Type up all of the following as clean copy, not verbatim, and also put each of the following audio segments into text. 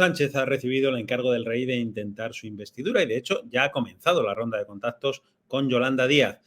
Sánchez ha recibido el encargo del rey de intentar su investidura y, de hecho, ya ha comenzado la ronda de contactos con Yolanda Díaz.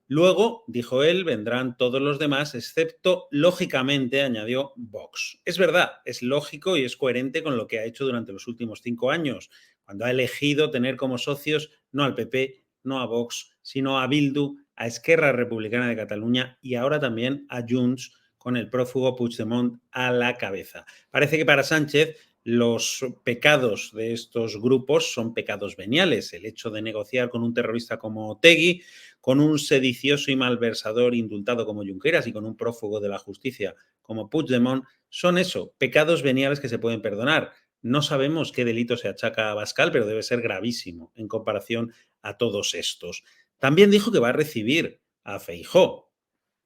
Luego, dijo él, vendrán todos los demás, excepto, lógicamente, añadió, Vox. Es verdad, es lógico y es coherente con lo que ha hecho durante los últimos 5 años, cuando ha elegido tener como socios no al PP, no a Vox, sino a Bildu, a Esquerra Republicana de Cataluña y ahora también a Junts, con el prófugo Puigdemont a la cabeza. Parece que para Sánchez los pecados de estos grupos son pecados veniales. El hecho de negociar con un terrorista como Otegi, con un sedicioso y malversador indultado como Junqueras y con un prófugo de la justicia como Puigdemont, son eso, pecados veniales que se pueden perdonar. No sabemos qué delito se achaca a Abascal, pero debe ser gravísimo en comparación a todos estos. También dijo que va a recibir a Feijóo,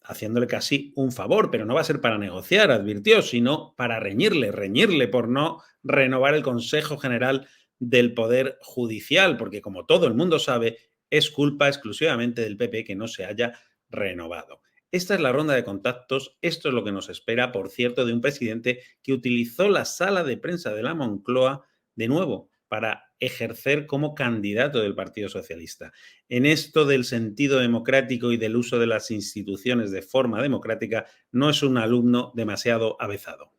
haciéndole casi un favor, pero no va a ser para negociar, advirtió, sino para reñirle por no renovar el Consejo General del Poder Judicial, porque como todo el mundo sabe, es culpa exclusivamente del PP que no se haya renovado. Esta es la ronda de contactos, esto es lo que nos espera, por cierto, de un presidente que utilizó la sala de prensa de la Moncloa de nuevo para ejercer como candidato del Partido Socialista. En esto del sentido democrático y del uso de las instituciones de forma democrática, no es un alumno demasiado avezado.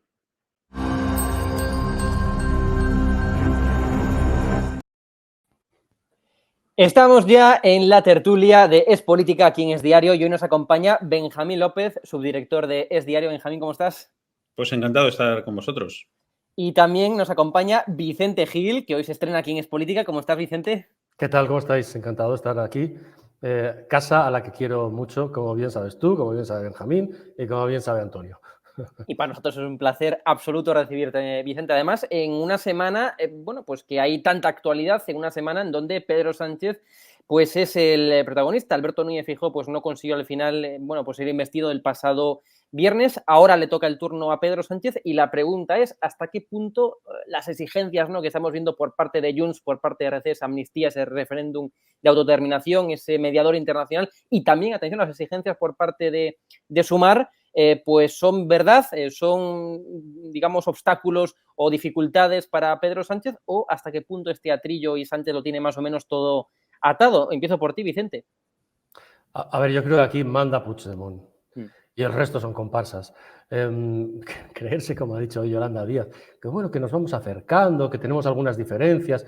Estamos ya en la tertulia de Es Política aquí en Es Diario y hoy nos acompaña Benjamín López, subdirector de Es Diario. Benjamín, ¿cómo estás? Pues encantado de estar con vosotros. Y también nos acompaña Vicente Gil, que hoy se estrena aquí en Es Política. ¿Cómo estás, Vicente? ¿Qué tal? ¿Cómo estáis? Encantado de estar aquí. Casa a la que quiero mucho, como bien sabes tú, como bien sabe Benjamín y como bien sabe Antonio. Y para nosotros es un placer absoluto recibirte, Vicente. Además, en una semana, bueno, pues que hay tanta actualidad, en una semana en donde Pedro Sánchez pues es el protagonista. Alberto Núñez Feijóo pues no consiguió al final, bueno, pues ser investido el pasado viernes. Ahora le toca el turno a Pedro Sánchez y la pregunta es hasta qué punto las exigencias, ¿no?, que estamos viendo por parte de Junts, por parte de RC, esa amnistía, ese referéndum de autodeterminación, ese mediador internacional y también, atención, las exigencias por parte de Sumar, pues son verdad, son, digamos, obstáculos o dificultades para Pedro Sánchez, o hasta qué punto este teatrillo y Sánchez lo tiene más o menos todo atado. Empiezo por ti, Vicente. A ver, yo creo que aquí manda Puigdemont y el resto son comparsas. Creerse, como ha dicho hoy Yolanda Díaz, que bueno, que nos vamos acercando, que tenemos algunas diferencias,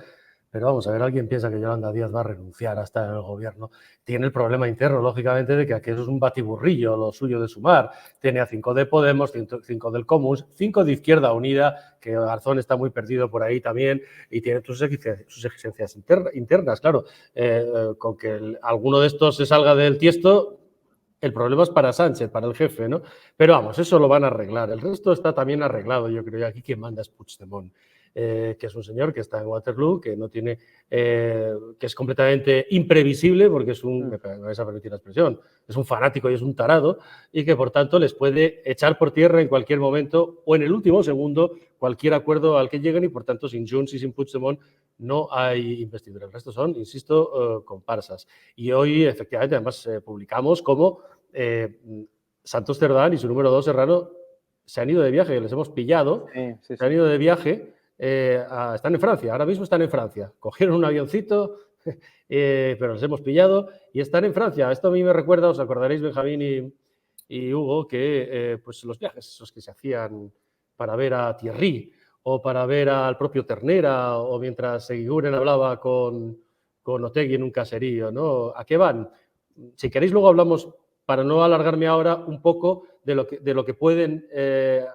pero vamos a ver, alguien piensa que Yolanda Díaz va a renunciar a estar en el gobierno. Tiene el problema interno, lógicamente, de que aquí eso es un batiburrillo, lo suyo de Sumar. Tiene a 5 de Podemos, 5 del Comuns, 5 de Izquierda Unida, que Garzón está muy perdido por ahí también, y tiene sus exigencias internas. Claro, con que alguno de estos se salga del tiesto, el problema es para Sánchez, para el jefe, ¿no? Pero vamos, eso lo van a arreglar. El resto está también arreglado, yo creo. Y aquí quien manda es Puigdemont. Que es un señor que está en Waterloo, que no tiene, que es completamente imprevisible, porque es me vais a permitir la expresión, es un fanático y es un tarado, y que por tanto les puede echar por tierra en cualquier momento o en el último segundo cualquier acuerdo al que lleguen, y por tanto sin Junts y sin Puigdemont no hay investidura. El resto son, insisto, comparsas. Y hoy, efectivamente, además publicamos cómo Santos Cerdán y su número 2, Serrano, se han ido de viaje, les hemos pillado, Sí. se han ido de viaje. Están en Francia, ahora mismo están en Francia. Cogieron un avioncito, pero los hemos pillado y están en Francia. Esto a mí me recuerda, os acordaréis, Benjamín y Hugo, que pues los viajes esos que se hacían para ver a Thierry o para ver al propio Ternera o mientras Eguiguren hablaba con Otegi en un caserío, ¿no? ¿A qué van? Si queréis luego hablamos, para no alargarme ahora, un poco de lo que pueden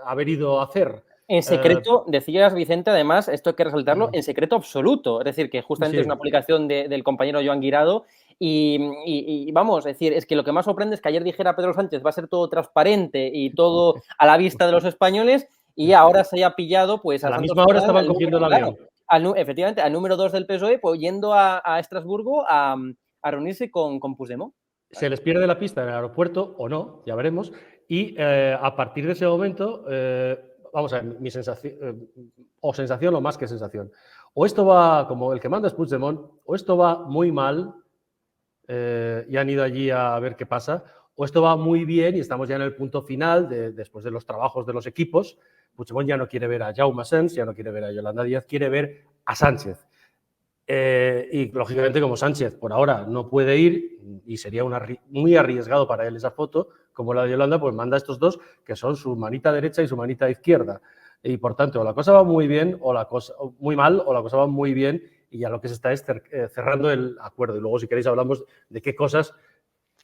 haber ido a hacer. En secreto, decías, Vicente, además, esto hay que resaltarlo, en secreto absoluto. Es decir, que justamente Sí. es una publicación del compañero Joan Guirado y vamos, es decir, es que lo que más sorprende es que ayer dijera Pedro Sánchez va a ser todo transparente y todo a la vista de los españoles y ahora se haya pillado, pues... A la misma hora estaban cogiendo el avión. Efectivamente, al número 2 del PSOE, pues yendo a Estrasburgo a reunirse con Puigdemont. Se les pierde la pista en el aeropuerto o no, ya veremos, y a partir de ese momento... vamos a ver, mi sensación, o sensación o más que sensación. O esto va, como el que manda es Puigdemont, o esto va muy mal y han ido allí a ver qué pasa, o esto va muy bien y estamos ya en el punto final, después de los trabajos de los equipos, Puigdemont ya no quiere ver a Jaume Asens, ya no quiere ver a Yolanda Díaz, quiere ver a Sánchez. Y lógicamente, como Sánchez por ahora no puede ir y sería muy arriesgado para él esa foto, como la de Yolanda, pues manda a estos dos que son su manita derecha y su manita izquierda. Y por tanto, o la cosa va muy bien o la cosa muy mal, o la cosa va muy bien y ya lo que se está es cerrando el acuerdo. Y luego, si queréis, hablamos de qué cosas,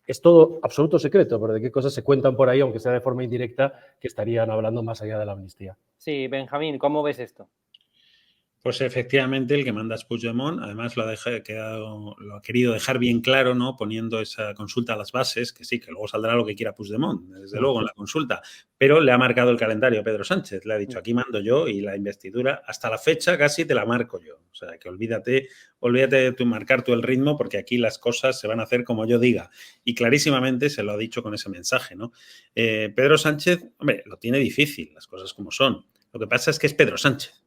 es todo absoluto secreto, pero de qué cosas se cuentan por ahí, aunque sea de forma indirecta, que estarían hablando más allá de la amnistía. Sí, Benjamín, ¿cómo ves esto? Pues efectivamente el que manda es Puigdemont, además lo ha querido dejar bien claro, ¿no? Poniendo esa consulta a las bases, que sí, que luego saldrá lo que quiera Puigdemont, desde luego en la consulta, pero le ha marcado el calendario a Pedro Sánchez, le ha dicho aquí mando yo y la investidura hasta la fecha casi te la marco yo, o sea que olvídate de marcar tú el ritmo porque aquí las cosas se van a hacer como yo diga y clarísimamente se lo ha dicho con ese mensaje, ¿no? Pedro Sánchez, hombre, lo tiene difícil, las cosas como son, lo que pasa es que es Pedro Sánchez.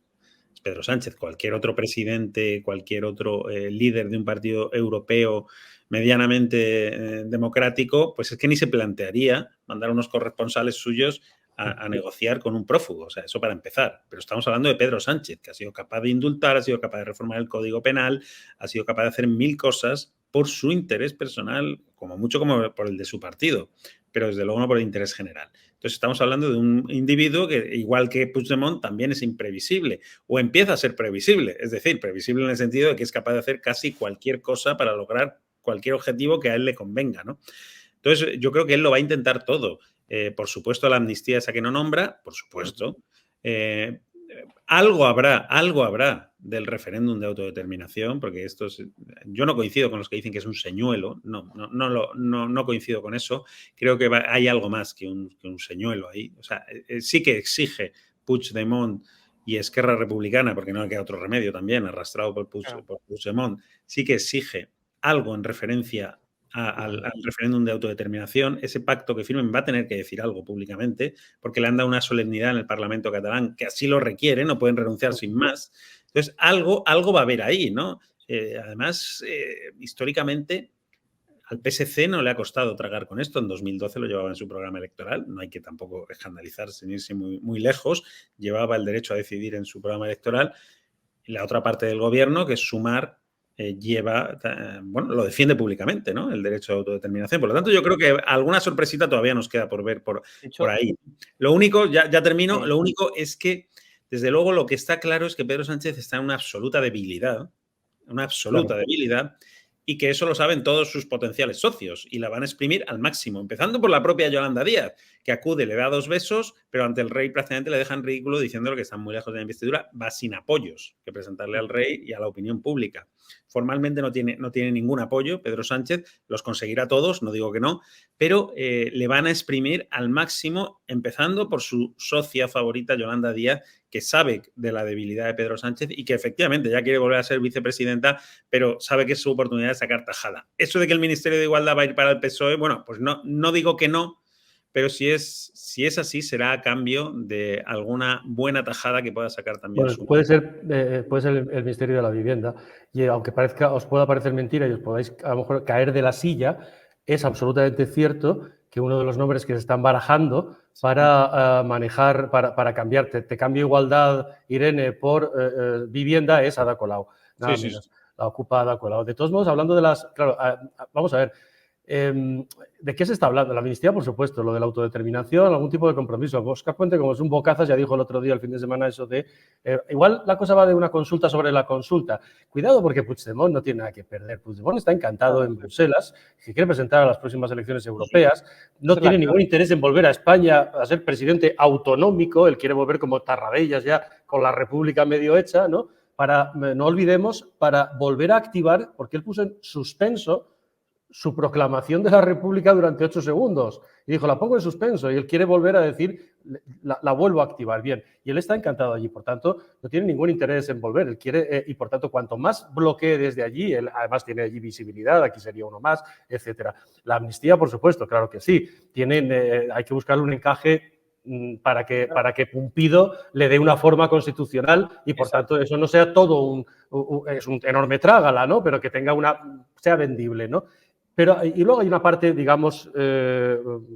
Pedro Sánchez, cualquier otro presidente, cualquier otro líder de un partido europeo medianamente democrático, pues es que ni se plantearía mandar unos corresponsales suyos a negociar con un prófugo. O sea, eso para empezar. Pero estamos hablando de Pedro Sánchez, que ha sido capaz de indultar, ha sido capaz de reformar el Código Penal, ha sido capaz de hacer 1000 cosas por su interés personal, como mucho como por el de su partido, pero desde luego no por el interés general. Entonces estamos hablando de un individuo que, igual que Puigdemont, también es imprevisible o empieza a ser previsible, es decir, previsible en el sentido de que es capaz de hacer casi cualquier cosa para lograr cualquier objetivo que a él le convenga, ¿no? Entonces yo creo que él lo va a intentar todo. Por supuesto, la amnistía esa que no nombra, por supuesto. Algo habrá del referéndum de autodeterminación, porque yo no coincido con los que dicen que es un señuelo, no coincido con eso. Creo que hay algo más que un señuelo ahí. O sea, sí que exige Puigdemont y Esquerra Republicana, porque no le queda otro remedio también, arrastrado por Puigdemont, sí que exige algo en referencia al referéndum de autodeterminación. Ese pacto que firmen va a tener que decir algo públicamente porque le han dado una solemnidad en el Parlamento catalán que así lo requiere, no pueden renunciar sin más. Entonces, algo va a haber ahí, ¿no? Además, históricamente, al PSC no le ha costado tragar con esto. En 2012 lo llevaba en su programa electoral. No hay que tampoco escandalizarse ni irse muy, muy lejos. Llevaba el derecho a decidir en su programa electoral. Y la otra parte del gobierno, que es Sumar, lo defiende públicamente, ¿no? El derecho de autodeterminación. Por lo tanto, yo creo que alguna sorpresita todavía nos queda por ver por ahí. Lo único, ya termino, sí. Lo único es que, desde luego, lo que está claro es que Pedro Sánchez está en una absoluta debilidad, debilidad, y que eso lo saben todos sus potenciales socios y la van a exprimir al máximo, empezando por la propia Yolanda Díaz, que acude, le da 2 besos, pero ante el rey prácticamente le dejan ridículo diciéndole que están muy lejos de la investidura, va sin apoyos que presentarle al rey y a la opinión pública. Formalmente no tiene ningún apoyo Pedro Sánchez, los conseguirá todos, no digo que no, pero le van a exprimir al máximo, empezando por su socia favorita, Yolanda Díaz, que sabe de la debilidad de Pedro Sánchez y que efectivamente ya quiere volver a ser vicepresidenta, pero sabe que es su oportunidad de sacar tajada. Eso de que el Ministerio de Igualdad va a ir para el PSOE, bueno, pues no digo que no, pero si es así, será a cambio de alguna buena tajada que pueda sacar también. Bueno, puede ser el Ministerio de la Vivienda, y aunque os pueda parecer mentira y os podáis a lo mejor caer de la silla, es absolutamente cierto que uno de los nombres que se están barajando para manejar, para cambiar, te cambio igualdad, Irene, por vivienda, es Ada Colau. Nada menos. La ocupa Ada Colau. De todos modos, hablando de las... Claro, vamos a ver. ¿De qué se está hablando? La amnistía, por supuesto, lo de la autodeterminación, algún tipo de compromiso. Óscar Puente, como es un bocazas, ya dijo el otro día, el fin de semana, eso de... igual la cosa va de una consulta sobre la consulta. Cuidado, porque Puigdemont no tiene nada que perder. Puigdemont está encantado en Bruselas, se quiere presentar a las próximas elecciones europeas, no tiene ningún interés en volver a España a ser presidente autonómico, él quiere volver como Tarradellas ya con la república medio hecha, ¿no? No olvidemos, para volver a activar, porque él puso en suspenso su proclamación de la República durante 8 segundos. Y dijo, la pongo en suspenso. Y él quiere volver a decir, la vuelvo a activar. Bien. Y él está encantado allí. Por tanto, no tiene ningún interés en volver. Él quiere, y por tanto, cuanto más bloquee desde allí, él además tiene allí visibilidad, aquí sería uno más, etcétera. La amnistía, por supuesto, claro que sí. Hay que buscarle un encaje para que Pumpido le dé una forma constitucional y, por tanto, eso no sea todo es un enorme trágala, ¿no? Pero que tenga sea vendible, ¿no? Pero, y luego hay una parte, digamos,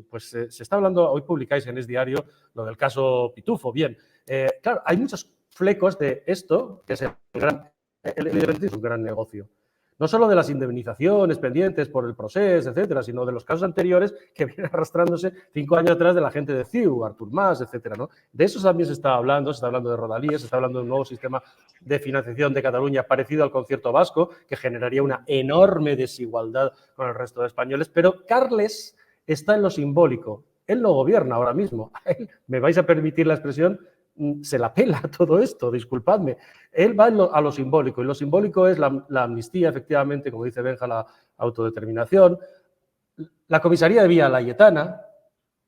pues se está hablando, hoy publicáis en Es Diario lo del caso Pitufo. Bien, claro, hay muchos flecos de esto, que es el independentismo es un gran negocio. No solo de las indemnizaciones pendientes por el proceso, etcétera, sino de los casos anteriores que vienen arrastrándose 5 años atrás de la gente de CiU, Artur Mas, etcétera, ¿no? De eso también se está hablando de Rodalies, se está hablando de un nuevo sistema de financiación de Cataluña parecido al concierto vasco, que generaría una enorme desigualdad con el resto de españoles, pero Carles está en lo simbólico. Él no gobierna ahora mismo. Me vais a permitir la expresión, se la pela todo esto, disculpadme. Él va a lo simbólico, y lo simbólico es la amnistía, efectivamente, como dice Benja, la autodeterminación, la comisaría de Villa Laietana,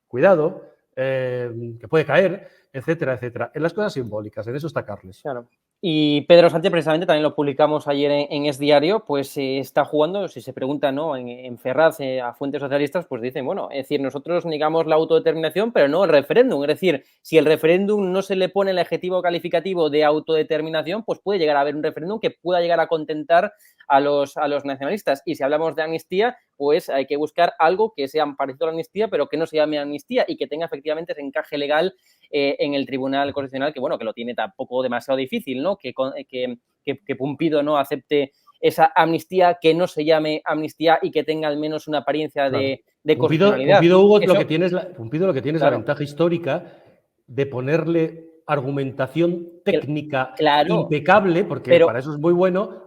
cuidado, que puede caer, etcétera, etcétera. En las cosas simbólicas, en eso está Carles. Claro. Y Pedro Sánchez, precisamente, también lo publicamos ayer en Es Diario, pues está jugando, si se pregunta, ¿no?, en Ferraz a fuentes socialistas, pues dicen, bueno, es decir, nosotros negamos la autodeterminación, pero no el referéndum. Es decir, si el referéndum no se le pone el adjetivo calificativo de autodeterminación, pues puede llegar a haber un referéndum que pueda llegar a contentar a los nacionalistas. Y si hablamos de amnistía, pues hay que buscar algo que sea parecido a la amnistía, pero que no se llame amnistía y que tenga efectivamente ese encaje legal en el Tribunal Constitucional, que bueno, que lo tiene tampoco demasiado difícil, ¿no? Que Pumpido no acepte esa amnistía, que no se llame amnistía y que tenga al menos una apariencia de constitucionalidad. Pumpido, Hugo, lo que tiene es la ventaja histórica de ponerle argumentación técnica impecable, porque para eso es muy bueno,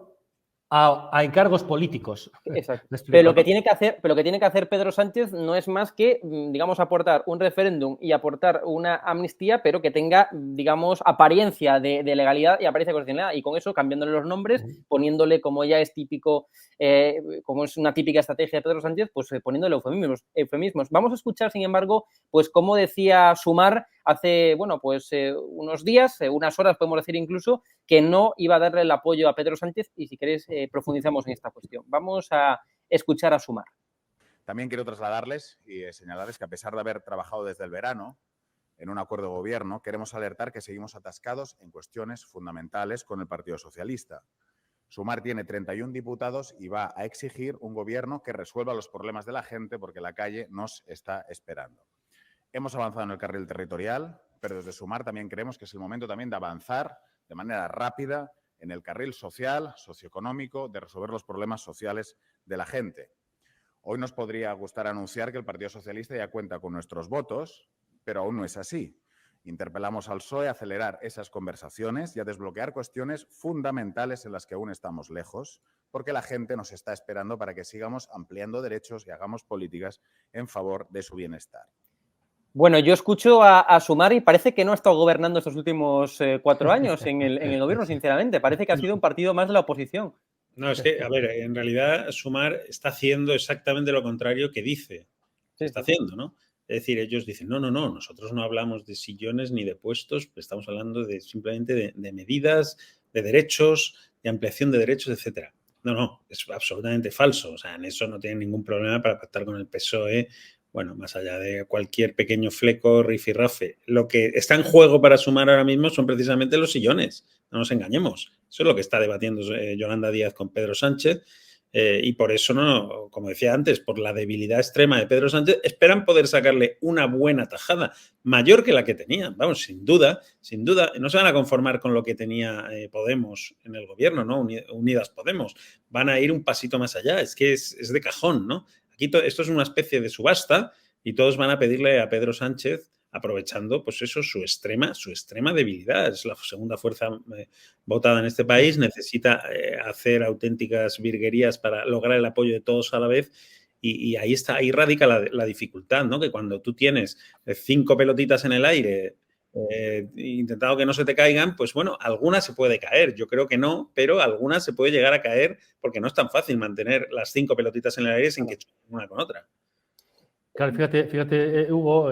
a encargos políticos. Exacto. Pero lo que tiene que hacer Pedro Sánchez no es más que, digamos, aportar un referéndum y aportar una amnistía, pero que tenga, digamos, apariencia de legalidad y apariencia de constitucionalidad. Y con eso, cambiándole los nombres, poniéndole, como ya es típico, como es una típica estrategia de Pedro Sánchez, pues poniéndole eufemismos. Vamos a escuchar, sin embargo, pues como decía Sumar hace, bueno, pues unos días, unas horas, podemos decir incluso, que no iba a darle el apoyo a Pedro Sánchez, y si queréis profundizamos en esta cuestión. Vamos a escuchar a Sumar. También quiero trasladarles y señalarles que, a pesar de haber trabajado desde el verano en un acuerdo de gobierno, queremos alertar que seguimos atascados en cuestiones fundamentales con el Partido Socialista. Sumar tiene 31 diputados y va a exigir un gobierno que resuelva los problemas de la gente, porque la calle nos está esperando. Hemos avanzado en el carril territorial, pero desde Sumar también creemos que es el momento también de avanzar de manera rápida en el carril social, socioeconómico, de resolver los problemas sociales de la gente. Hoy nos podría gustar anunciar que el Partido Socialista ya cuenta con nuestros votos, pero aún no es así. Interpelamos al PSOE a acelerar esas conversaciones y a desbloquear cuestiones fundamentales en las que aún estamos lejos, porque la gente nos está esperando para que sigamos ampliando derechos y hagamos políticas en favor de su bienestar. Bueno, yo escucho a Sumar y parece que no ha estado gobernando estos últimos 4 años en el gobierno, sinceramente. Parece que ha sido un partido más de la oposición. No, es que, a ver, en realidad Sumar está haciendo exactamente lo contrario que dice. Está haciendo, ¿no? Es decir, ellos dicen, no, nosotros no hablamos de sillones ni de puestos, estamos hablando simplemente de medidas, de derechos, de ampliación de derechos, etcétera. No, es absolutamente falso. O sea, en eso no tienen ningún problema para pactar con el PSOE. Bueno, más allá de cualquier pequeño fleco, rifirrafe, lo que está en juego para Sumar ahora mismo son precisamente los sillones, no nos engañemos. Eso es lo que está debatiendo Yolanda Díaz con Pedro Sánchez, y por eso, no, como decía antes, por la debilidad extrema de Pedro Sánchez, esperan poder sacarle una buena tajada, mayor que la que tenían. Vamos, sin duda, no se van a conformar con lo que tenía Podemos en el gobierno, ¿no? Unidas Podemos. Van a ir un pasito más allá, es que es de cajón, ¿no? Aquí esto es una especie de subasta y todos van a pedirle a Pedro Sánchez, aprovechando pues eso, su extrema debilidad. Es la segunda fuerza votada en este país, necesita hacer auténticas virguerías para lograr el apoyo de todos a la vez, y ahí radica la dificultad, ¿no? Que cuando tú tienes 5 pelotitas en el aire, intentado que no se te caigan, pues bueno, alguna se puede caer. Yo creo que no, pero alguna se puede llegar a caer, porque no es tan fácil mantener las 5 pelotitas en el aire sin que choquen una con otra. Claro, fíjate, Hugo,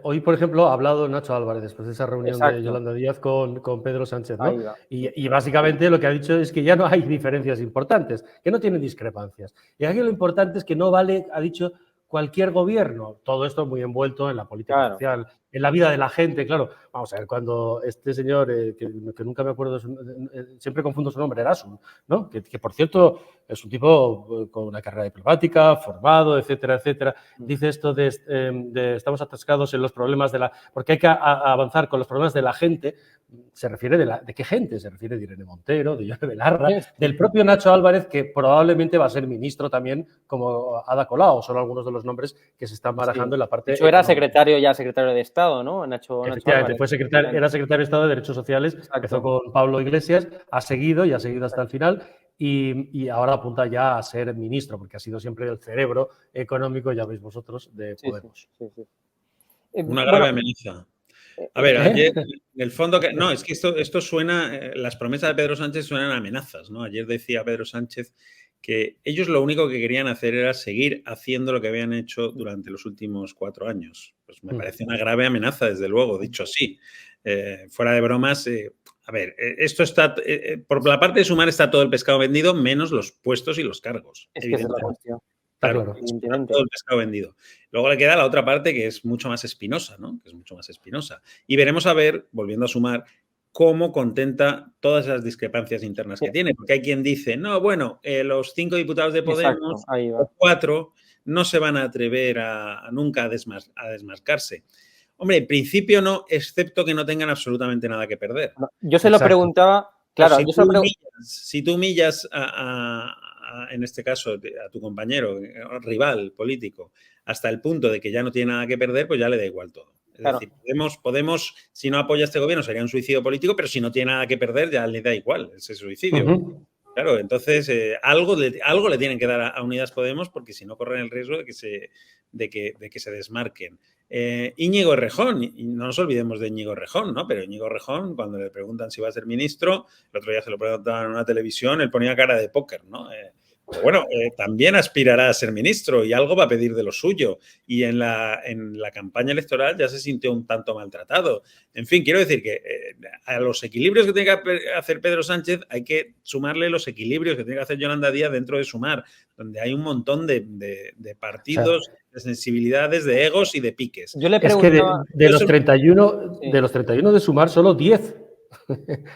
hoy, por ejemplo, ha hablado Nacho Álvarez después de esa reunión de Yolanda Díaz con Pedro Sánchez, ¿no? Y básicamente lo que ha dicho es que ya no hay diferencias importantes, que no tienen discrepancias. Y aquí lo importante es que no vale, ha dicho, cualquier gobierno. Todo esto muy envuelto en la política social, en la vida de la gente, claro. Vamos a ver, cuando este señor, que nunca me acuerdo, siempre confundo su nombre, Erasmus, ¿no? Que por cierto es un tipo con una carrera diplomática, formado, etcétera, etcétera. Dice esto de estamos atascados en los problemas de la... Porque hay que avanzar con los problemas de la gente. Se refiere ¿de qué gente? Se refiere de Irene Montero, de Yone Belarra, del propio Nacho Álvarez, que probablemente va a ser ministro también, como Ada Colau. Son algunos de los nombres que se están barajando en la parte... De hecho, era secretario de Estado, ¿no? Nacho Efectivamente, Álvarez. era secretario de Estado de Derechos Sociales. Exacto. Empezó con Pablo Iglesias, ha seguido hasta el final. Y ahora apunta ya a ser ministro, porque ha sido siempre el cerebro económico, ya veis vosotros, de Podemos. Una grave amenaza. A ver, ayer, en el fondo, no, es que esto suena, las promesas de Pedro Sánchez suenan a amenazas, ¿no? Ayer decía Pedro Sánchez que ellos lo único que querían hacer era seguir haciendo lo que habían hecho durante los últimos 4 años. Pues me parece una grave amenaza, desde luego, dicho así. Fuera de bromas, a ver, esto está, por la parte de Sumar está todo el pescado vendido, menos los puestos y los cargos. Es que esa es la cuestión. Claro, todo el pescado vendido. Luego le queda la otra parte que es mucho más espinosa, ¿no? Que es mucho más espinosa. Y veremos a ver, volviendo a Sumar, cómo contenta todas esas discrepancias internas que tiene. Porque hay quien dice, no, bueno, los 5 diputados de Podemos, o 4, no se van a atrever nunca a desmarcarse. Hombre, en principio no, excepto que no tengan absolutamente nada que perder. Yo se lo preguntaba, claro. Si tú humillas en este caso, a tu compañero, rival político, hasta el punto de que ya no tiene nada que perder, pues ya le da igual todo. Es decir, Podemos, si no apoya a este gobierno, sería un suicidio político, pero si no tiene nada que perder, ya le da igual ese suicidio. Claro, entonces algo le tienen que dar a Unidas Podemos, porque si no corren el riesgo de que se desmarquen. Íñigo Errejón, y no nos olvidemos de Íñigo Errejón, ¿no? Pero Íñigo Errejón, cuando le preguntan si va a ser ministro, el otro día se lo preguntaban en una televisión, él ponía cara de póker, ¿no? Pero bueno, también aspirará a ser ministro y algo va a pedir de lo suyo. Y en la campaña electoral ya se sintió un tanto maltratado. En fin, quiero decir que a los equilibrios que tiene que hacer Pedro Sánchez hay que sumarle los equilibrios que tiene que hacer Yolanda Díaz dentro de Sumar, donde hay un montón de partidos, de sensibilidades, de egos y de piques. Yo le preguntaba... Es que de los 31 de Sumar, solo 10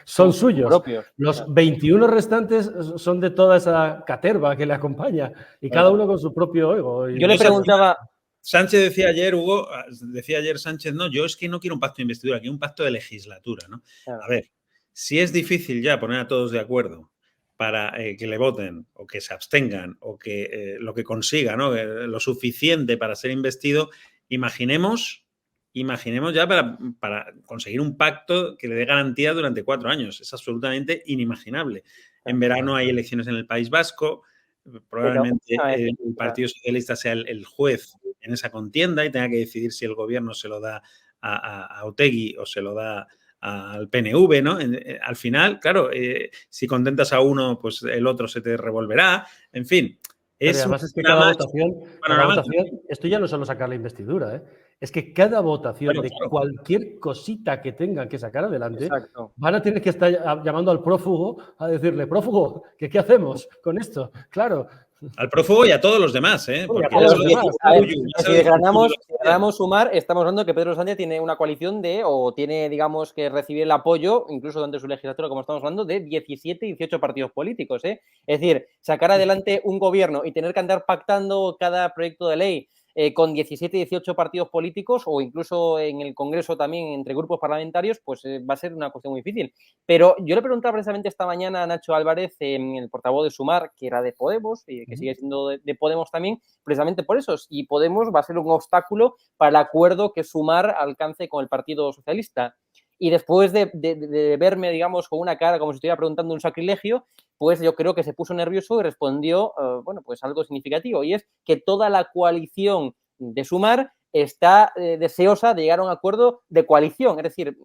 son suyos. Propios. Los 21 restantes son de toda esa caterva que le acompaña y cada uno con su propio ego. Yo le preguntaba... Sánchez decía ayer Sánchez, no, yo es que no quiero un pacto de investidura, quiero un pacto de legislatura, ¿no? Claro. A ver, si es difícil ya poner a todos de acuerdo para que le voten o que se abstengan o que lo que consiga, ¿no? Lo suficiente para ser investido, imaginemos ya para conseguir un pacto que le dé garantía durante 4 años. Es absolutamente inimaginable. En verano hay elecciones en el País Vasco. Probablemente el Partido Socialista sea el juez en esa contienda y tenga que decidir si el gobierno se lo da a Otegi o se lo da al PNV, ¿no? Al final, claro, si contentas a uno, pues el otro se te revolverá. En fin. Además es que cada votación, esto ya no es solo sacar la investidura, ¿eh? Es que cada votación de cualquier cosita que tengan que sacar adelante, van a tener que estar llamando al prófugo a decirle, prófugo, ¿qué hacemos con esto? Claro. Al prófugo y a todos los demás, ¿eh? Porque si desgranamos Sumar, estamos hablando de que Pedro Sánchez tiene una coalición tiene, digamos, que recibir el apoyo, incluso durante su legislatura, como estamos hablando, de 17, 18 partidos políticos, ¿eh? Es decir, sacar adelante un gobierno y tener que andar pactando cada proyecto de ley con 17, 18 partidos políticos o incluso en el Congreso también entre grupos parlamentarios, pues va a ser una cuestión muy difícil. Pero yo le preguntaba precisamente esta mañana a Nacho Álvarez, el portavoz de Sumar, que era de Podemos y que sigue siendo de Podemos también, precisamente por eso. Y Podemos va a ser un obstáculo para el acuerdo que Sumar alcance con el Partido Socialista. Y después de verme, digamos, con una cara como si estuviera preguntando un sacrilegio, pues yo creo que se puso nervioso y respondió, bueno, pues algo significativo. Y es que toda la coalición de Sumar está deseosa de llegar a un acuerdo de coalición. Es decir,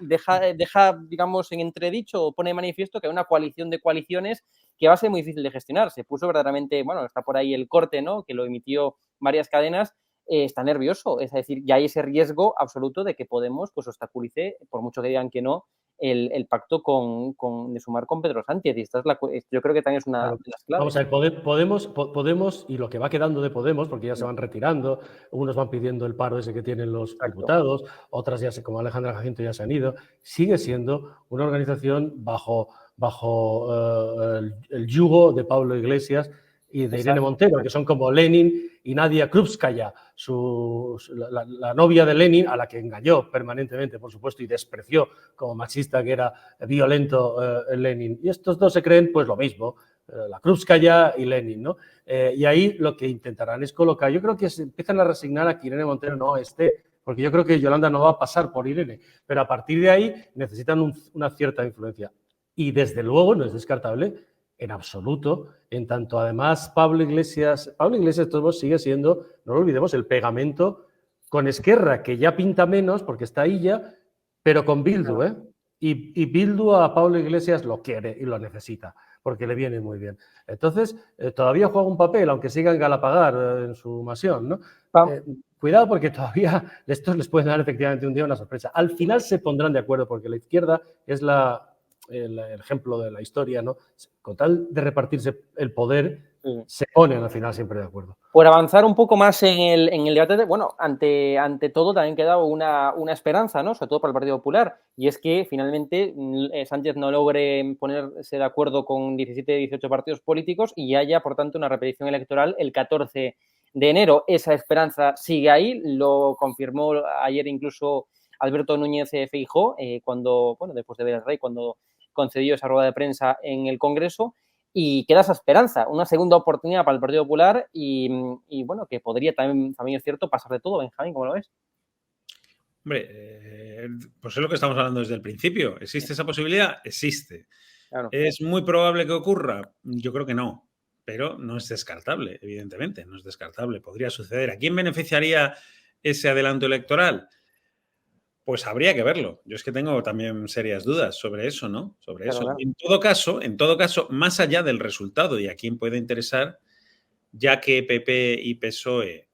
deja, digamos, en entredicho o pone de manifiesto que hay una coalición de coaliciones que va a ser muy difícil de gestionar. Se puso verdaderamente, bueno, está por ahí el corte, ¿no? Que lo emitió varias cadenas. Está nervioso, es decir, ya hay ese riesgo absoluto de que Podemos pues obstaculice, por mucho que digan que no, el pacto de sumar con Pedro Sánchez. Y esta es yo creo que también es una de las claves. Vamos a ver, Podemos y lo que va quedando de Podemos, porque ya se van retirando, unos van pidiendo el paro ese que tienen los diputados, otras ya como Alejandra Jacinto ya se han ido, sigue siendo una organización bajo el yugo de Pablo Iglesias y de Irene Montero, que son como Lenin y Nadia Krupskaya, la novia de Lenin, a la que engañó permanentemente, por supuesto, y despreció como machista que era violento Lenin. Y estos dos se creen pues lo mismo, la Krupskaya y Lenin, ¿no? Y ahí lo que intentarán es colocar, yo creo que se empiezan a resignar a que Irene Montero no esté, porque yo creo que Yolanda no va a pasar por Irene, pero a partir de ahí necesitan una cierta influencia. Y desde luego no es descartable en absoluto, en tanto además Pablo Iglesias todos sigue siendo, no lo olvidemos, el pegamento con Esquerra, que ya pinta menos porque está ahí ya, pero con Bildu, ¿eh? Y Bildu a Pablo Iglesias lo quiere y lo necesita, porque le viene muy bien. Entonces, todavía juega un papel, aunque siga en Galapagar en su mansión, ¿no? Cuidado porque todavía estos les pueden dar efectivamente un día una sorpresa. Al final se pondrán de acuerdo porque la izquierda es el ejemplo de la historia, ¿no? Con tal de repartirse el poder, se ponen al final siempre de acuerdo. Por avanzar un poco más en el debate, bueno, ante todo también queda una esperanza, ¿no? Sobre todo para el Partido Popular, y es que finalmente Sánchez no logre ponerse de acuerdo con 17, 18 partidos políticos y haya, por tanto, una repetición electoral el 14 de enero. Esa esperanza sigue ahí, lo confirmó ayer incluso Alberto Núñez Feijóo, después de ver el Rey, cuando concedió esa rueda de prensa en el Congreso, y queda esa esperanza, una segunda oportunidad para el Partido Popular y bueno, que podría también es cierto, pasar de todo. Benjamín, ¿cómo lo ves? Hombre, pues es lo que estamos hablando desde el principio. ¿Existe esa posibilidad? Existe. Claro. ¿Es muy probable que ocurra? Yo creo que no, pero no es descartable, evidentemente, no es descartable. Podría suceder. ¿A quién beneficiaría ese adelanto electoral? Pues habría que verlo. Yo es que tengo también serias dudas sobre eso, ¿no? Sobre eso. Claro. En todo caso, más allá del resultado y a quién puede interesar, ya que PP y PSOE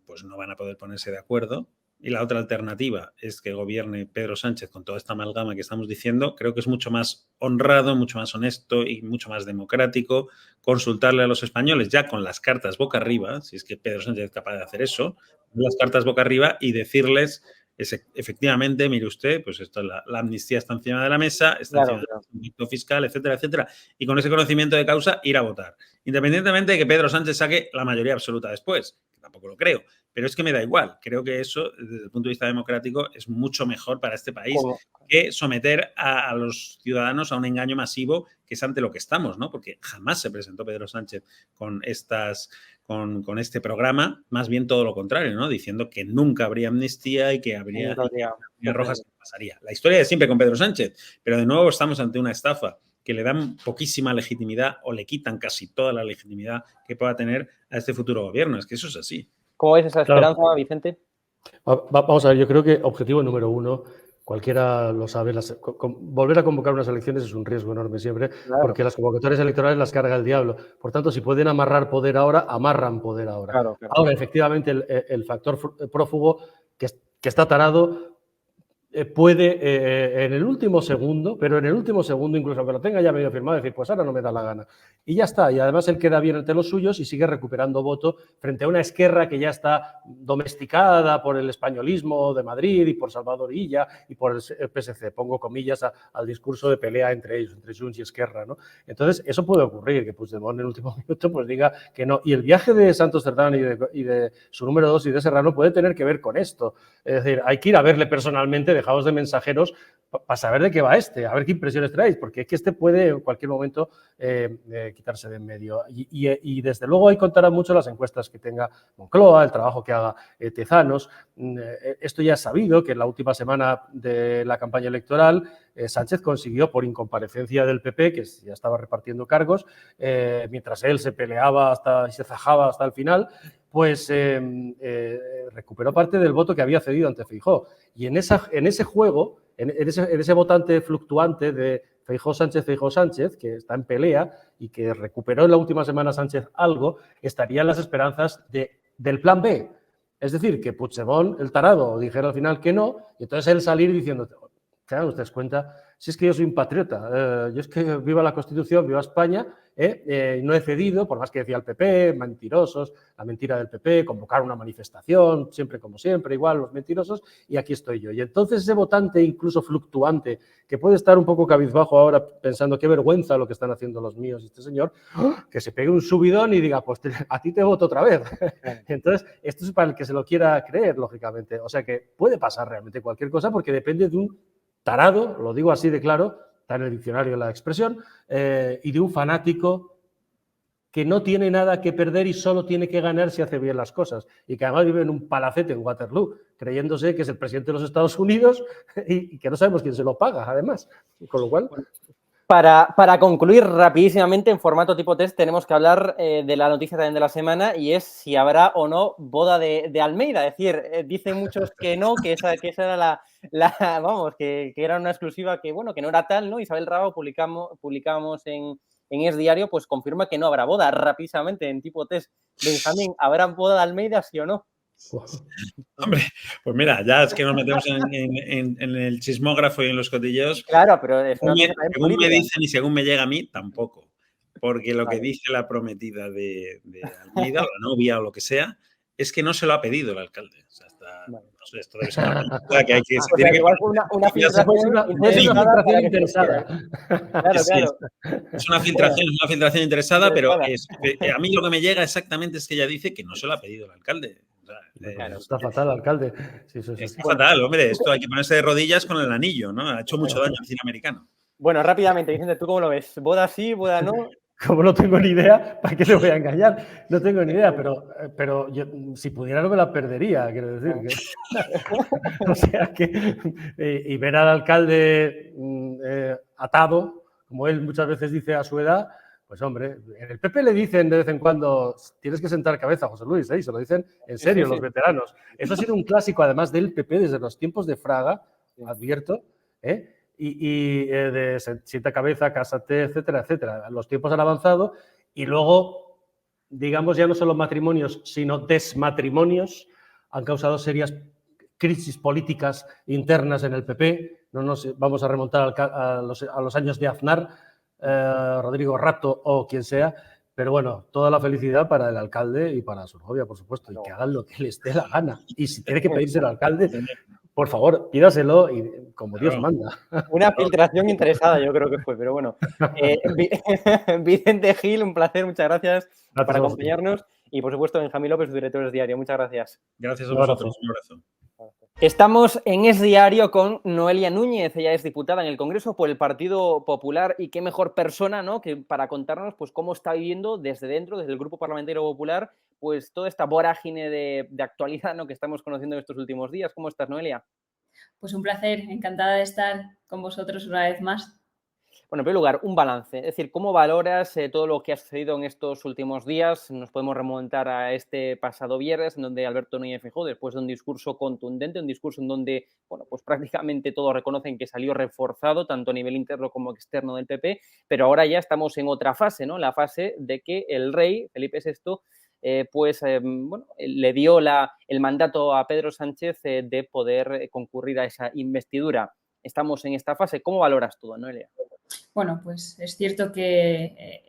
pues no van a poder ponerse de acuerdo, y la otra alternativa es que gobierne Pedro Sánchez con toda esta amalgama que estamos diciendo, creo que es mucho más honrado, mucho más honesto y mucho más democrático consultarle a los españoles ya con las cartas boca arriba, si es que Pedro Sánchez es capaz de hacer eso, las cartas boca arriba y decirles efectivamente, mire usted, pues esto, la amnistía está encima de la mesa, está encima del conflicto fiscal, etcétera, etcétera, y con ese conocimiento de causa ir a votar, independientemente de que Pedro Sánchez saque la mayoría absoluta después, que tampoco lo creo, pero es que me da igual, creo que eso, desde el punto de vista democrático, es mucho mejor para este país que someter a los ciudadanos a un engaño masivo, que es ante lo que estamos, ¿no? Porque jamás se presentó Pedro Sánchez con este programa, más bien todo lo contrario, ¿no? Diciendo que nunca habría amnistía y que habría rojas que pasaría. La historia de siempre con Pedro Sánchez, pero de nuevo estamos ante una estafa que le dan poquísima legitimidad o le quitan casi toda la legitimidad que pueda tener a este futuro gobierno. Es que eso es así. ¿Cómo ves esa esperanza, Vicente? Vamos a ver, yo creo que objetivo número uno, cualquiera lo sabe, volver a convocar unas elecciones es un riesgo enorme siempre, porque las convocatorias electorales las carga el diablo. Por tanto, si pueden amarrar poder ahora, amarran poder ahora. Claro. Ahora, efectivamente, el factor prófugo que está tarado puede en el último segundo, incluso aunque lo tenga ya medio firmado, decir, pues ahora no me da la gana. Y ya está, y además él queda bien ante los suyos y sigue recuperando voto frente a una Esquerra que ya está domesticada por el españolismo de Madrid y por Salvador Illa y por el PSC. Pongo comillas al discurso de pelea entre ellos, entre Junts y Esquerra, ¿no? Entonces, eso puede ocurrir, que Puigdemont en el último minuto pues diga que no. Y el viaje de Santos Cerdán y de su número 2 y de Serrano puede tener que ver con esto. Es decir, hay que ir a verle personalmente, dejaos de mensajeros para saber de qué va a ver qué impresiones traéis, porque es que puede en cualquier momento quitarse de en medio. Y desde luego ahí contarán mucho las encuestas que tenga Moncloa, el trabajo que haga Tezanos. Esto ya es sabido, que en la última semana de la campaña electoral Sánchez consiguió, por incomparecencia del PP, que ya estaba repartiendo cargos, mientras él se peleaba y se zajaba hasta el final, pues recuperó parte del voto que había cedido ante Feijóo. Y en ese juego, en ese votante fluctuante de Feijóo Sánchez, que está en pelea y que recuperó en la última semana Sánchez algo, estarían las esperanzas del plan B. Es decir, que Puigdemont, el tarado, dijera al final que no, y entonces él salir diciendo, ¿se dan ustedes cuenta si es que yo soy un patriota, yo es que viva la Constitución, viva España, no he cedido, por más que decía el PP, mentirosos, la mentira del PP, convocar una manifestación, siempre como siempre, igual los mentirosos, y aquí estoy yo. Y entonces ese votante incluso fluctuante, que puede estar un poco cabizbajo ahora pensando qué vergüenza lo que están haciendo los míos y este señor, que se pegue un subidón y diga, pues a ti te voto otra vez. Entonces, esto es para el que se lo quiera creer, lógicamente. O sea que puede pasar realmente cualquier cosa porque depende de un tarado, lo digo así de claro, está en el diccionario la expresión, y de un fanático que no tiene nada que perder y solo tiene que ganar si hace bien las cosas. Y que además vive en un palacete en Waterloo, creyéndose que es el presidente de los Estados Unidos y que no sabemos quién se lo paga, además. Con lo cual... Para concluir rapidísimamente en formato tipo test, tenemos que hablar de la noticia también de la semana, y es si habrá o no boda de Almeida. Es decir, dicen muchos que no, que esa era vamos, que era una exclusiva que, bueno, que no era tal, ¿no? Isabel Rabo publicamos en Es Diario, pues confirma que no habrá boda. Rapidísamente en tipo test, Benjamín, ¿habrá boda de Almeida, sí o no? Hombre, pues mira, ya es que nos metemos en el chismógrafo y en los cotilleos. Claro, pero es una según me dicen y según me llega a mí, tampoco. Porque lo que dice la prometida de Almeida, o la novia o lo que sea, es que no se lo ha pedido el alcalde. O sea, no sé, esto debe ser una pregunta que hay que... O sea, que igual fue una filtración interesada. Claro. Es una filtración interesada, pero a mí lo que me llega exactamente es que ella dice que no se lo ha pedido el alcalde. O sea, está fatal, alcalde. Sí, está fatal, hombre. Esto hay que ponerse de rodillas con el anillo, ¿no? Ha hecho mucho daño al cine americano. Bueno, rápidamente, Vicente, ¿tú cómo lo ves? ¿Boda sí, boda no? Como no tengo ni idea, ¿para qué te voy a engañar? No tengo ni idea, pero yo, si pudiera no me la perdería, quiero decir. O sea que, y ver al alcalde atado, como él muchas veces dice a su edad, pues hombre, en el PP le dicen de vez en cuando, tienes que sentar cabeza, José Luis, se lo dicen en serio los veteranos. Eso ha sido un clásico además del PP desde los tiempos de Fraga, advierto, y de sienta cabeza, cásate, etcétera, etcétera. Los tiempos han avanzado y luego, digamos, ya no solo matrimonios, sino desmatrimonios han causado serias crisis políticas internas en el PP. No nos vamos a remontar a los años de Aznar, Rodrigo Rato o quien sea, pero bueno, toda la felicidad para el alcalde y para su novia, por supuesto, y que hagan lo que les dé la gana. Y si tiene que pedirse el alcalde, por favor, pídaselo y como Dios manda. Una filtración interesada, yo creo que fue, pero bueno. Vicente Gil, un placer, muchas gracias por acompañarnos. Y por supuesto, Benjamín López, director de Es Diario. Muchas gracias. Gracias a vosotros. Un abrazo. Estamos en Es Diario con Noelia Núñez. Ella es diputada en el Congreso por el Partido Popular, y qué mejor persona, ¿no?, que para contarnos pues cómo está viviendo desde dentro, desde el Grupo Parlamentario Popular, pues toda esta vorágine de actualidad, ¿no?, que estamos conociendo en estos últimos días. ¿Cómo estás, Noelia? Pues un placer, encantada de estar con vosotros una vez más. Bueno, en primer lugar, un balance. Es decir, ¿cómo valoras todo lo que ha sucedido en estos últimos días? Nos podemos remontar a este pasado viernes, en donde Alberto Núñez Feijóo, después de un discurso contundente, un discurso en donde, bueno, pues prácticamente todos reconocen que salió reforzado, tanto a nivel interno como externo del PP, pero ahora ya estamos en otra fase, ¿no? La fase de que el rey, Felipe VI, le dio el mandato a Pedro Sánchez de poder concurrir a esa investidura. Estamos en esta fase. ¿Cómo valoras todo, Noelia? Bueno, pues es cierto que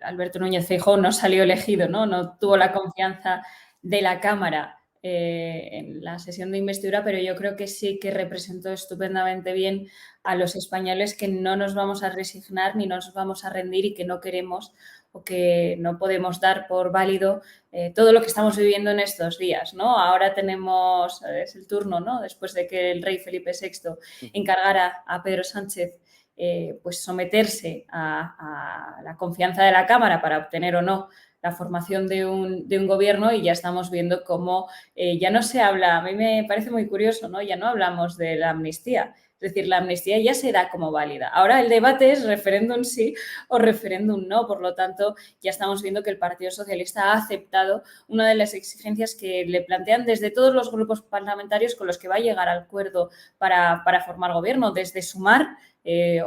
Alberto Núñez Feijóo no salió elegido, no tuvo la confianza de la Cámara en la sesión de investidura, pero yo creo que sí que representó estupendamente bien a los españoles, que no nos vamos a resignar ni nos vamos a rendir y que no queremos o que no podemos dar por válido todo lo que estamos viviendo en estos días, ¿no? Ahora es el turno, ¿no?, después de que el rey Felipe VI encargara a Pedro Sánchez pues someterse a la confianza de la Cámara para obtener o no la formación de un gobierno, y ya estamos viendo cómo ya no se habla, a mí me parece muy curioso, ¿no?, ya no hablamos de la amnistía. Es decir, la amnistía ya se da como válida. Ahora el debate es referéndum sí o referéndum no. Por lo tanto, ya estamos viendo que el Partido Socialista ha aceptado una de las exigencias que le plantean desde todos los grupos parlamentarios con los que va a llegar al acuerdo para formar gobierno, desde Sumar,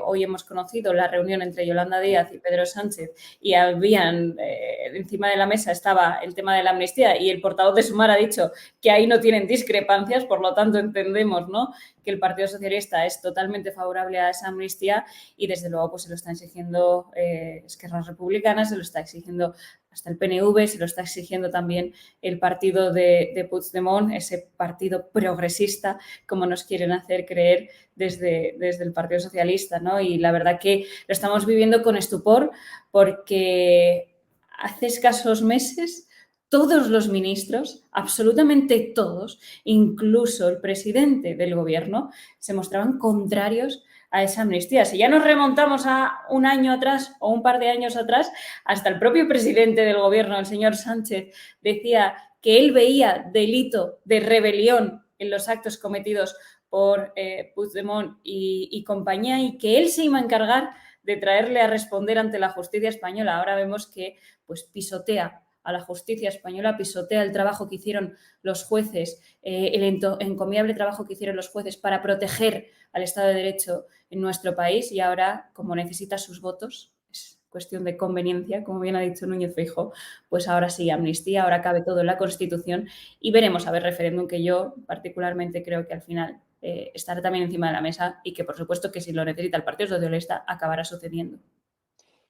Hoy hemos conocido la reunión entre Yolanda Díaz y Pedro Sánchez y habían, encima de la mesa estaba el tema de la amnistía y el portavoz de Sumar ha dicho que ahí no tienen discrepancias, por lo tanto entendemos, ¿no?, que el Partido Socialista es totalmente favorable a esa amnistía y desde luego pues se lo está exigiendo Esquerra Republicana, se lo está exigiendo hasta el PNV, se lo está exigiendo también el partido de Puigdemont, ese partido progresista, como nos quieren hacer creer desde el Partido Socialista, ¿no? Y la verdad que lo estamos viviendo con estupor porque hace escasos meses todos los ministros, absolutamente todos, incluso el presidente del gobierno, se mostraban contrarios a esa amnistía. Si ya nos remontamos a un año atrás o un par de años atrás, hasta el propio presidente del gobierno, el señor Sánchez, decía que él veía delito de rebelión en los actos cometidos por Puigdemont y compañía y que él se iba a encargar de traerle a responder ante la justicia española. Ahora vemos que pues pisotea a la justicia española, pisotea el trabajo que hicieron los jueces, el encomiable trabajo que hicieron los jueces para proteger al Estado de Derecho en nuestro país y ahora, como necesita sus votos, es cuestión de conveniencia, como bien ha dicho Núñez Feijóo, pues ahora sí, amnistía, ahora cabe todo en la Constitución y veremos a ver referéndum, que yo particularmente creo que al final estará también encima de la mesa y que por supuesto que si lo necesita el Partido Socialista acabará sucediendo.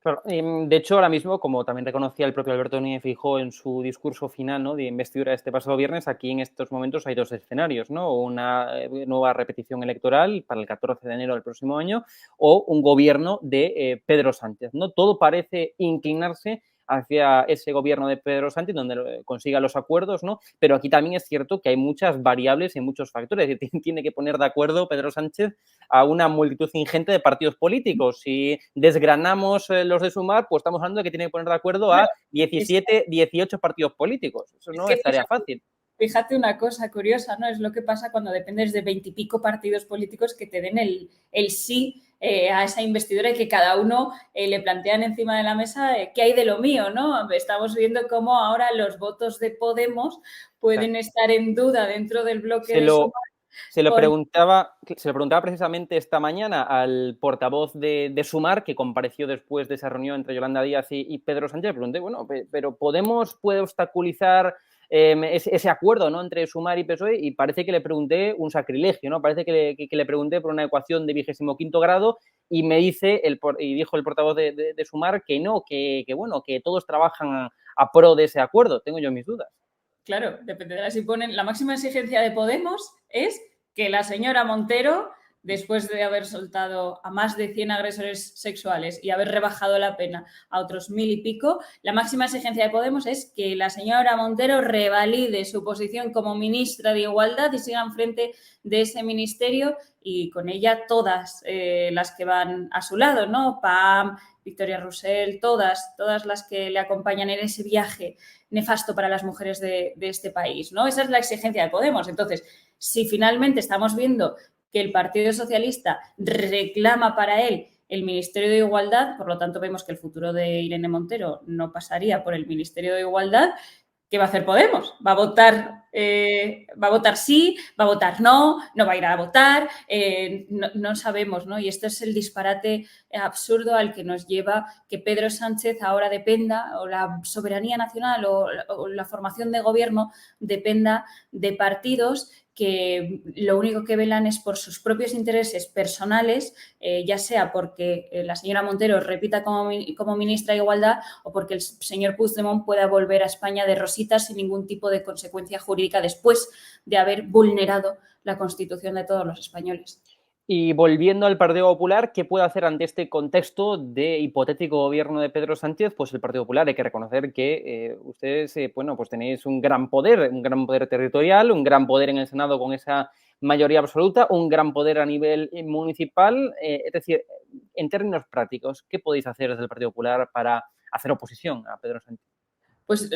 Claro, de hecho, ahora mismo, como también reconocía el propio Alberto Núñez Feijóo en su discurso final, ¿no?, de investidura este pasado viernes, aquí en estos momentos hay dos escenarios, ¿no? Una nueva repetición electoral para el 14 de enero del próximo año o un gobierno de Pedro Sánchez, ¿no? Todo parece inclinarse hacia ese gobierno de Pedro Sánchez donde consiga los acuerdos, ¿no? Pero aquí también es cierto que hay muchas variables y muchos factores. Es decir, tiene que poner de acuerdo Pedro Sánchez a una multitud ingente de partidos políticos. Si desgranamos los de Sumar, pues estamos hablando de que tiene que poner de acuerdo a 17, 18 partidos políticos. Eso no es tarea fácil. Fíjate una cosa curiosa, ¿no? Es lo que pasa cuando dependes de 20 y pico partidos políticos que te den el sí a esa investidura y que cada uno le plantean encima de la mesa qué hay de lo mío, ¿no? Estamos viendo cómo ahora los votos de Podemos pueden estar en duda dentro del bloque de Sumar. Se lo preguntaba precisamente esta mañana al portavoz de Sumar, que compareció después de esa reunión entre Yolanda Díaz y Pedro Sánchez. Le pregunté, bueno, pero ¿Podemos puede obstaculizar ese acuerdo, ¿no?, entre Sumar y PSOE? Y parece que le pregunté un sacrilegio, ¿no? Parece que le pregunté por una ecuación de 25º grado y me dice dijo el portavoz de Sumar que no, que bueno, que todos trabajan a pro de ese acuerdo. Tengo yo mis dudas. Claro, dependerá si ponen. La máxima exigencia de Podemos es que la señora Montero, después de haber soltado a más de 100 agresores sexuales y haber rebajado la pena a otros 1000 y pico, la máxima exigencia de Podemos es que la señora Montero revalide su posición como ministra de Igualdad y siga en frente de ese ministerio y con ella todas las que van a su lado, ¿no? Pam, Victoria Roussel, todas las que le acompañan en ese viaje nefasto para las mujeres de este país, ¿no? Esa es la exigencia de Podemos. Entonces, si finalmente estamos viendo que el Partido Socialista reclama para él el Ministerio de Igualdad, por lo tanto vemos que el futuro de Irene Montero no pasaría por el Ministerio de Igualdad, ¿qué va a hacer Podemos? ¿Va a votar sí? ¿Va a votar no? ¿No va a ir a votar? No sabemos, ¿no? Y esto es el disparate absurdo al que nos lleva que Pedro Sánchez ahora dependa, o la soberanía nacional o la formación de gobierno dependa de partidos que lo único que velan es por sus propios intereses personales, ya sea porque la señora Montero repita como ministra de Igualdad o porque el señor Puigdemont pueda volver a España de rositas sin ningún tipo de consecuencia jurídica después de haber vulnerado la Constitución de todos los españoles. Y volviendo al Partido Popular, ¿qué puede hacer ante este contexto de hipotético gobierno de Pedro Sánchez? Pues el Partido Popular, hay que reconocer que ustedes, bueno, pues tenéis un gran poder territorial, un gran poder en el Senado con esa mayoría absoluta, un gran poder a nivel municipal. Es decir, en términos prácticos, ¿qué podéis hacer desde el Partido Popular para hacer oposición a Pedro Sánchez? Pues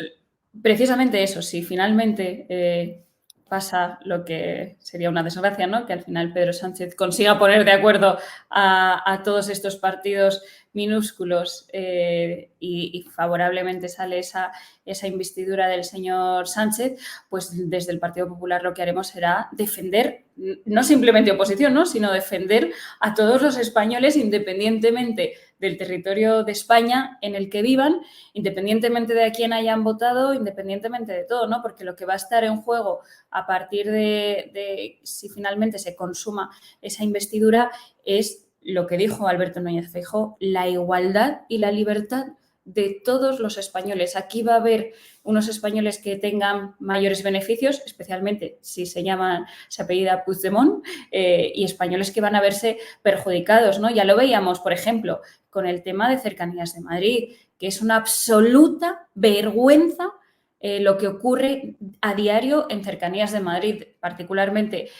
precisamente eso, si finalmente pasa lo que sería una desgracia, ¿no? Que al final Pedro Sánchez consiga poner de acuerdo a todos estos partidos minúsculos y favorablemente sale esa investidura del señor Sánchez, pues desde el Partido Popular lo que haremos será defender, no simplemente oposición, ¿no? Sino defender a todos los españoles independientemente del territorio de España en el que vivan, independientemente de a quién hayan votado, independientemente de todo, ¿no? Porque lo que va a estar en juego a partir de si finalmente se consuma esa investidura es lo que dijo Alberto Núñez Feijóo, la igualdad y la libertad de todos los españoles. Aquí va a haber unos españoles que tengan mayores beneficios, especialmente si se apellida Puigdemont, y españoles que van a verse perjudicados, ¿no? Ya lo veíamos, por ejemplo, con el tema de Cercanías de Madrid, que es una absoluta vergüenza lo que ocurre a diario en Cercanías de Madrid. Particularmente,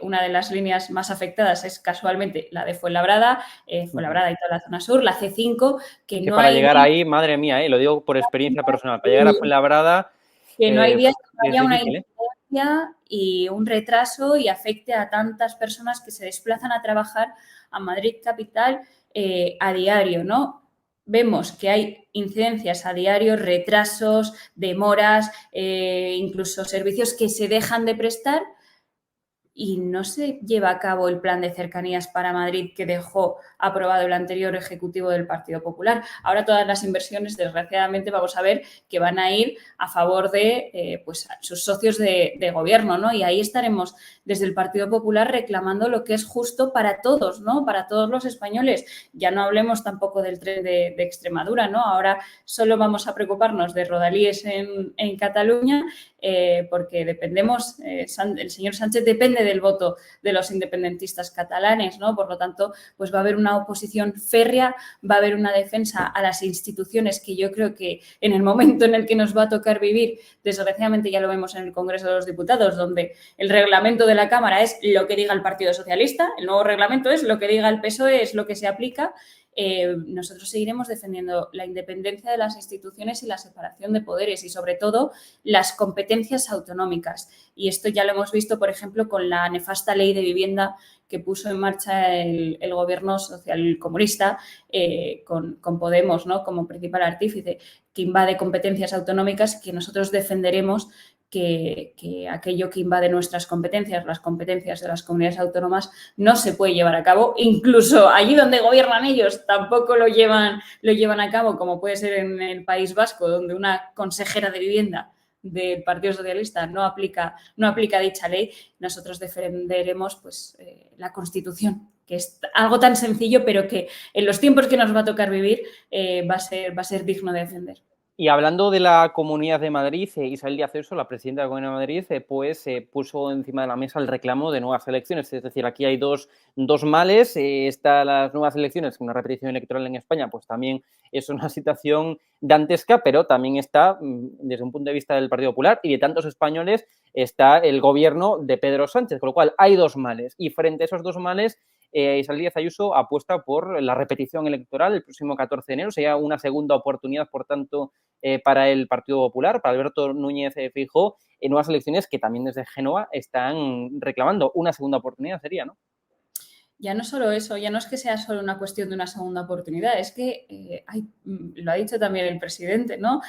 una de las líneas más afectadas es casualmente la de Fuenlabrada y toda la zona sur, la C5, que no para hay llegar ahí, madre mía, lo digo por experiencia personal, para llegar a Fuenlabrada... Que no hay días que haya una difícil, incidencia y un retraso y afecte a tantas personas que se desplazan a trabajar a Madrid capital a diario, ¿no? Vemos que hay incidencias a diario, retrasos, demoras, incluso servicios que se dejan de prestar y no se lleva a cabo el plan de cercanías para Madrid que dejó aprobado el anterior Ejecutivo del Partido Popular. Ahora todas las inversiones, desgraciadamente, vamos a ver que van a ir a favor de pues, sus socios de gobierno, ¿no? Y ahí estaremos desde el Partido Popular reclamando lo que es justo para todos, ¿no? Para todos los españoles. Ya no hablemos tampoco del tren de Extremadura, ¿no? Ahora solo vamos a preocuparnos de rodalíes en Cataluña porque dependemos, el señor Sánchez depende del voto de los independentistas catalanes, ¿no? Por lo tanto, pues va a haber una oposición férrea, va a haber una defensa a las instituciones que yo creo que en el momento en el que nos va a tocar vivir, desgraciadamente ya lo vemos en el Congreso de los Diputados, donde el reglamento de la Cámara es lo que diga el Partido Socialista, el nuevo reglamento es lo que diga el PSOE, es lo que se aplica. Nosotros seguiremos defendiendo la independencia de las instituciones y la separación de poderes y, sobre todo, las competencias autonómicas. Y esto ya lo hemos visto, por ejemplo, con la nefasta ley de vivienda que puso en marcha el gobierno socialcomunista con Podemos, ¿no? Como principal artífice, que invade competencias autonómicas, que nosotros defenderemos que aquello que invade nuestras competencias, las competencias de las comunidades autónomas, no se puede llevar a cabo. Incluso allí donde gobiernan ellos tampoco lo llevan a cabo, como puede ser en el País Vasco, donde una consejera de vivienda del Partido Socialista no aplica dicha ley. Nosotros defenderemos pues, la Constitución, que es algo tan sencillo, pero que en los tiempos que nos va a tocar vivir va a ser digno de defender. Y hablando de la Comunidad de Madrid, Isabel Díaz Ayuso, la presidenta de la Comunidad de Madrid, pues puso encima de la mesa el reclamo de nuevas elecciones. Es decir, aquí hay dos males. Están las nuevas elecciones, una repetición electoral en España, pues también es una situación dantesca, pero también está, desde un punto de vista del Partido Popular y de tantos españoles, está el gobierno de Pedro Sánchez, con lo cual hay dos males. Y frente a esos dos males, Isabel Díaz Ayuso apuesta por la repetición electoral el próximo 14 de enero. Sería una segunda oportunidad, por tanto, para el Partido Popular, para Alberto Núñez Feijóo, en nuevas elecciones que también desde Génova están reclamando. Una segunda oportunidad sería, ¿no? Ya no solo eso, ya no es que sea solo una cuestión de una segunda oportunidad, es que, lo ha dicho también el presidente, ¿no?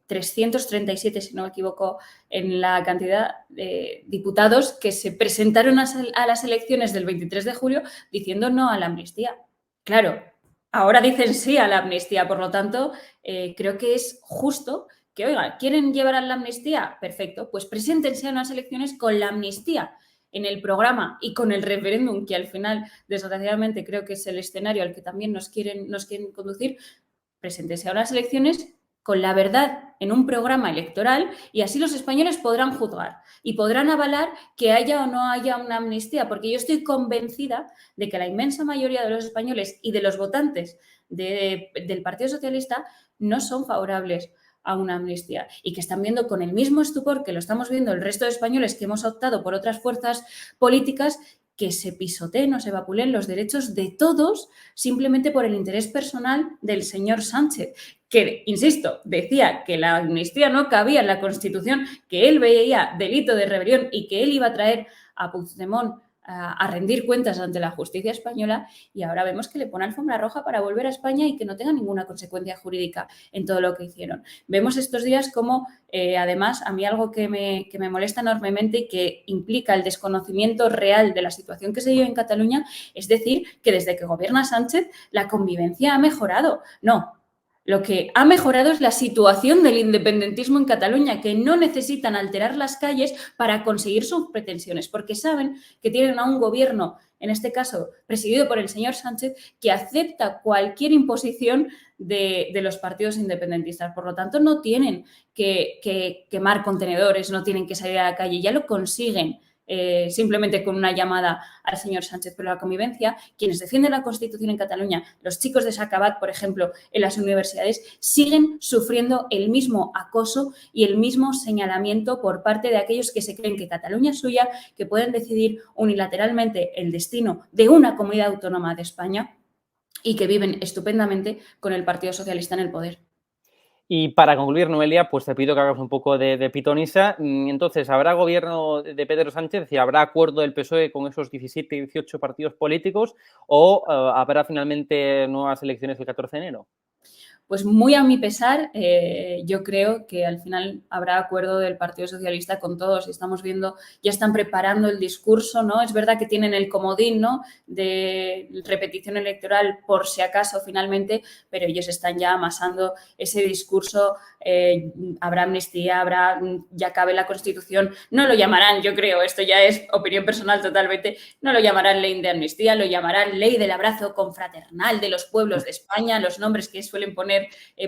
337, si no me equivoco, en la cantidad de diputados que se presentaron a las elecciones del 23 de julio diciendo no a la amnistía. Claro, ahora dicen sí a la amnistía, por lo tanto, creo que es justo que, oigan, ¿quieren llevar a la amnistía? Perfecto, pues preséntense a unas elecciones con la amnistía en el programa y con el referéndum, que al final, desgraciadamente, creo que es el escenario al que también nos quieren conducir. Preséntense a unas elecciones con la verdad en un programa electoral y así los españoles podrán juzgar y podrán avalar que haya o no haya una amnistía, porque yo estoy convencida de que la inmensa mayoría de los españoles y de los votantes del Partido Socialista no son favorables a una amnistía y que están viendo con el mismo estupor que lo estamos viendo el resto de españoles que hemos optado por otras fuerzas políticas que se pisoteen o se vapulen los derechos de todos simplemente por el interés personal del señor Sánchez, que, insisto, decía que la amnistía no cabía en la Constitución, que él veía delito de rebelión y que él iba a traer a Puigdemont a rendir cuentas ante la justicia española, y ahora vemos que le pone alfombra roja para volver a España y que no tenga ninguna consecuencia jurídica en todo lo que hicieron. Vemos estos días como, además, a mí algo que me molesta enormemente y que implica el desconocimiento real de la situación que se vive en Cataluña, es decir, que desde que gobierna Sánchez la convivencia ha mejorado. No. Lo que ha mejorado es la situación del independentismo en Cataluña, que no necesitan alterar las calles para conseguir sus pretensiones, porque saben que tienen a un gobierno, en este caso presidido por el señor Sánchez, que acepta cualquier imposición de los partidos independentistas. Por lo tanto, no tienen que quemar contenedores, no tienen que salir a la calle, ya lo consiguen. Simplemente con una llamada al señor Sánchez. Pero la convivencia, quienes defienden la Constitución en Cataluña, los chicos de Sacabat, por ejemplo, en las universidades, siguen sufriendo el mismo acoso y el mismo señalamiento por parte de aquellos que se creen que Cataluña es suya, que pueden decidir unilateralmente el destino de una comunidad autónoma de España y que viven estupendamente con el Partido Socialista en el poder. Y para concluir, Noelia, pues te pido que hagas un poco de pitonisa. Entonces, ¿habrá gobierno de Pedro Sánchez y habrá acuerdo del PSOE con esos 17 y 18 partidos políticos o habrá finalmente nuevas elecciones el 14 de enero? Pues muy a mi pesar, yo creo que al final habrá acuerdo del Partido Socialista con todos y estamos viendo, ya están preparando el discurso, ¿no? Es verdad que tienen el comodín, ¿no?, de repetición electoral por si acaso finalmente, pero ellos están ya amasando ese discurso, habrá amnistía, ya cabe la Constitución, no lo llamarán, yo creo, esto ya es opinión personal totalmente, no lo llamarán ley de amnistía, lo llamarán ley del abrazo confraternal de los pueblos de España, los nombres que suelen poner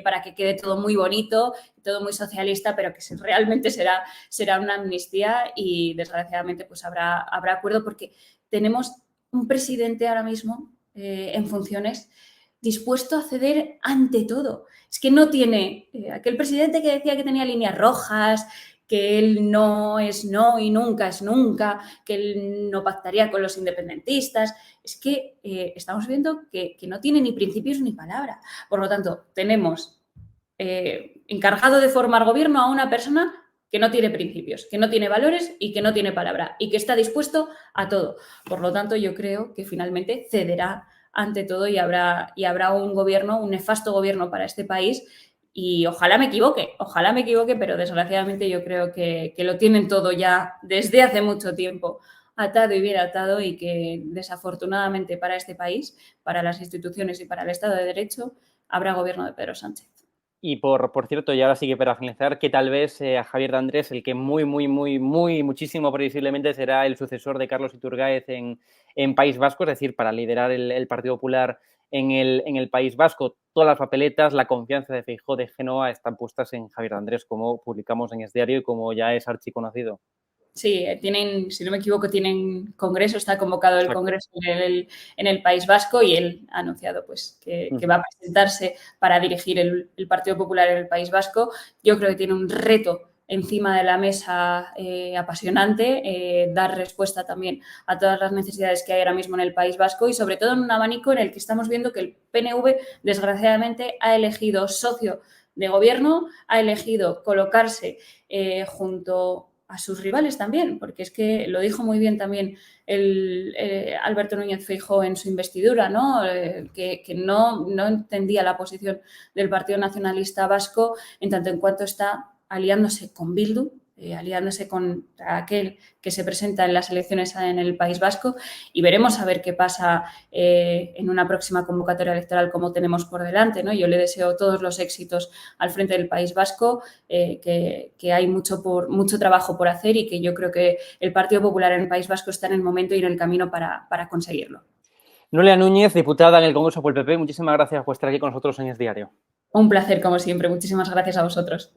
para que quede todo muy bonito, todo muy socialista, pero que realmente será una amnistía y desgraciadamente pues habrá acuerdo porque tenemos un presidente ahora mismo en funciones dispuesto a ceder ante todo. Es que no tiene aquel presidente que decía que tenía líneas rojas, que él no es no y nunca es nunca, que él no pactaría con los independentistas. Es que estamos viendo que no tiene ni principios ni palabra. Por lo tanto, tenemos encargado de formar gobierno a una persona que no tiene principios, que no tiene valores y que no tiene palabra y que está dispuesto a todo. Por lo tanto, yo creo que finalmente cederá ante todo y habrá un gobierno, un nefasto gobierno para este país. Y ojalá me equivoque, pero desgraciadamente yo creo que lo tienen todo ya desde hace mucho tiempo atado y bien atado y que desafortunadamente para este país, para las instituciones y para el Estado de Derecho, habrá gobierno de Pedro Sánchez. Y por cierto, y ahora sí que para finalizar, que tal vez a Javier de Andrés, el que muchísimo previsiblemente será el sucesor de Carlos Iturgaiz en País Vasco, es decir, para liderar el Partido Popular en el País Vasco. Todas las papeletas, la confianza de Feijóo, de Génova, están puestas en Javier de Andrés, como publicamos en este diario y como ya es archiconocido. Sí, tienen, si no me equivoco, tienen congreso, está convocado el congreso en el País Vasco y él ha anunciado pues, que va a presentarse para dirigir el Partido Popular en el País Vasco. Yo creo que tiene un reto encima de la mesa apasionante, dar respuesta también a todas las necesidades que hay ahora mismo en el País Vasco y sobre todo en un abanico en el que estamos viendo que el PNV, desgraciadamente, ha elegido socio de gobierno, ha elegido colocarse junto a sus rivales también, porque es que lo dijo muy bien también Alberto Núñez Feijóo en su investidura, ¿no? Que no entendía la posición del Partido Nacionalista Vasco en tanto en cuanto está aliándose con Bildu, aliándose con aquel que se presenta en las elecciones en el País Vasco y veremos a ver qué pasa en una próxima convocatoria electoral como tenemos por delante, ¿no? Yo le deseo todos los éxitos al frente del País Vasco, que hay mucho trabajo por hacer y que yo creo que el Partido Popular en el País Vasco está en el momento y en el camino para conseguirlo. Noelia Núñez, diputada en el Congreso por el PP, muchísimas gracias por estar aquí con nosotros en Es Diario. Un placer, como siempre. Muchísimas gracias a vosotros.